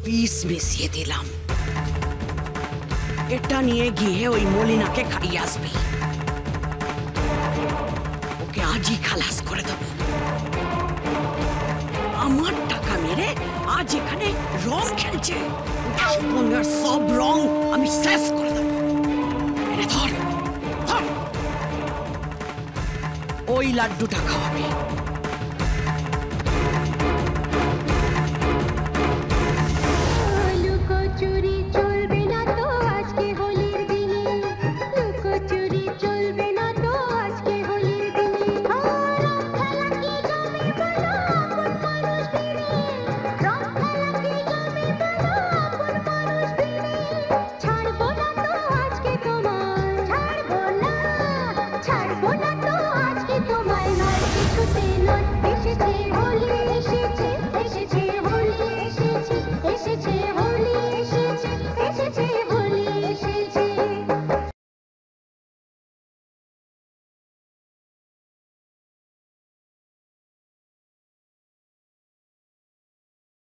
বিষ মিশিয়ে দিলাম। এটা নিয়ে গিয়ে ওই মলিনাকে খাইয়ে আসবি। ওকে আজই খালাস করে দেব। আমার টাকা মেরে আজ এখানে রং খেলছে, সব রং আমি শেষ করে দেব। এনে ধর, ওই লাড্ডুটা খাওয়াবে।